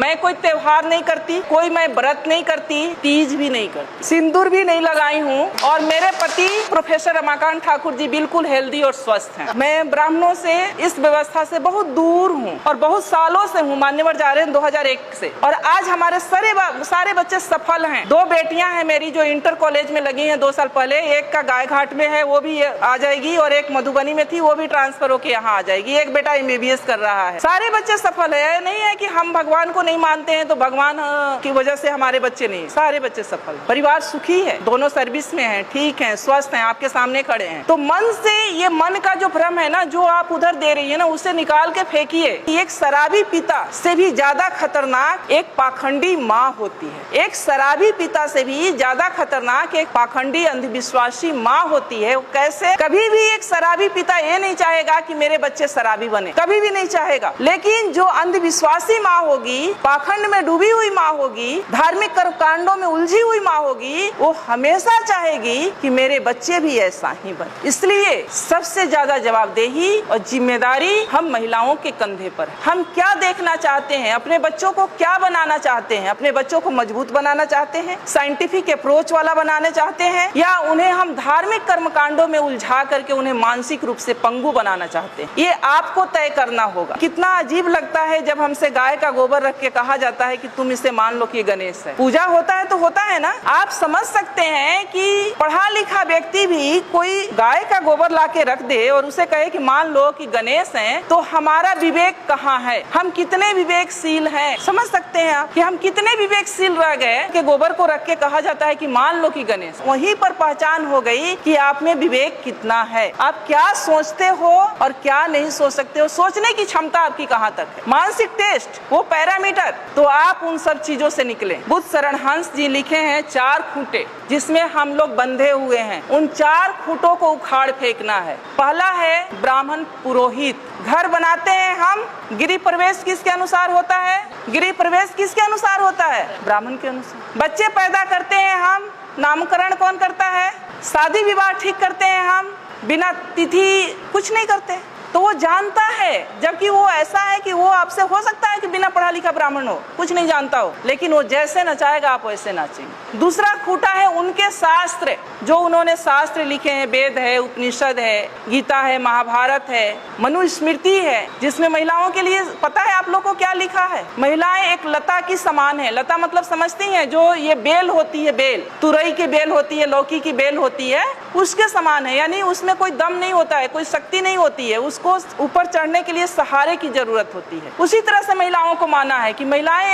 मैं कोई त्योहार नहीं करती, कोई मैं व्रत नहीं करती, तीज भी नहीं करती, सिंदूर भी नहीं लगाई हूँ। और मेरे पति प्रोफेसर रमाकांत ठाकुर जी बिल्कुल हेल्दी और स्वस्थ हैं। मैं ब्राह्मणों से, इस व्यवस्था से बहुत दूर हूँ और बहुत सालों से हूँ, मान्यवर जा रहे हैं 2001 से। और आज हमारे सारे बच्चे सफल हैं। 2 बेटियां हैं मेरी जो इंटर कॉलेज में लगी हैं 2 साल पहले। एक का गायघाट में है, वो भी आ जाएगी, और एक मधुबनी में थी, वो भी ट्रांसफर होकर यहाँ आ जाएगी। एक बेटा MBBS कर रहा है। सारे बच्चे सफल है। नहीं है कि हम भगवान को नहीं मानते हैं तो भगवान की वजह से हमारे बच्चे नहीं, सारे बच्चे सफल। परिवार सुखी है, दोनों सर्विस में हैं, ठीक हैं, स्वस्थ हैं, आपके सामने खड़े हैं। तो मन से, ये मन का जो भ्रम है ना, जो आप उधर दे रही है ना, उसे निकाल के फेंकिए। एक शराबी पिता से भी ज्यादा खतरनाक एक पाखंडी माँ होती है। एक शराबी पिता से भी ज्यादा खतरनाक एक पाखंडी अंधविश्वासी माँ होती है। कैसे? कभी भी एक शराबी पिता ये नहीं चाहेगा कि मेरे बच्चे शराबी बने, कभी भी नहीं चाहेगा। लेकिन जो अंधविश्वासी माँ होगी, पाखंड में डूबी हुई माँ होगी, धार्मिक कर्मकांडों में उलझी हुई माँ होगी, वो हमेशा चाहेगी कि मेरे बच्चे भी ऐसा ही बने। इसलिए सबसे ज्यादा जवाबदेही और जिम्मेदारी हम महिलाओं के कंधे पर है। हम क्या देखना चाहते हैं, अपने बच्चों को क्या बनाना चाहते हैं? अपने बच्चों को मजबूत बनाना चाहते हैं, साइंटिफिक अप्रोच वाला बनाना चाहते हैं, या उन्हें हम धार्मिक कर्मकांडों में उलझा करके उन्हें मानसिक रूप से पंगु बनाना चाहते हैं? ये आपको तय करना होगा। कितना अजीब लगता है जब हमसे गाय का गोबर रख के कहा जाता है कि तुम इसे मान लो कि गणेश है। पूजा होता है तो होता है ना। आप समझ सकते हैं कि पढ़ा लिखा व्यक्ति भी कोई गाय का गोबर ला के रख दे और उसे कहे कि मान लो कि गणेश हैं, तो हमारा विवेक कहाँ है? हम कितने विवेकशील हैं? समझ सकते हैं आप कि हम कितने विवेकशील रह गए कि गोबर को रख के कहा जाता है कि मान लो कि गणेश। वहीं पर पहचान हो गई कि आप में विवेक कितना है, आप क्या सोचते हो और क्या नहीं सोच सकते हो, सोचने की क्षमता आपकी कहाँ तक है। मानसिक टेस्ट, वो पैरामीटर, तो आप उन सब चीजों से निकले। बुद्ध शरण हंस जी लिखे हैं 4 खूंटे जिसमें हम लोग बंधे हुए हैं। उन 4 खूंटों को उखाड़ फेंकना है। पहला है ब्राह्मण पुरोहित। घर बनाते हैं हम, गृह प्रवेश किसके अनुसार होता है? गृह प्रवेश किसके अनुसार होता है? ब्राह्मण के अनुसार। बच्चे पैदा करते हैं हम, नामकरण कौन करता है? शादी विवाह ठीक करते हैं हम, बिना तिथि कुछ नहीं करते। तो वो जानता है, जबकि वो ऐसा है कि वो आपसे हो सकता है कि बिना पढ़ा लिखा ब्राह्मण हो, कुछ नहीं जानता हो, लेकिन वो जैसे नचाएगा आप वैसे नाचेंगे। दूसरा खूंटा है उनके शास्त्र, जो उन्होंने शास्त्र लिखे हैं। वेद है, उपनिषद है, गीता है, महाभारत है, मनुस्मृति है, जिसमें महिलाओं के लिए पता है आप लोग को क्या लिखा है? महिलाएं एक लता की समान है। लता मतलब समझती हैं, जो ये बेल होती है, बेल, तुरई की बेल होती है, लौकी की बेल होती है, उसके समान है। यानी उसमें कोई दम नहीं होता है, कोई शक्ति नहीं होती है, उसको ऊपर चढ़ने के लिए सहारे की जरूरत होती है। उसी तरह से महिलाओं को माना है कि महिलाएं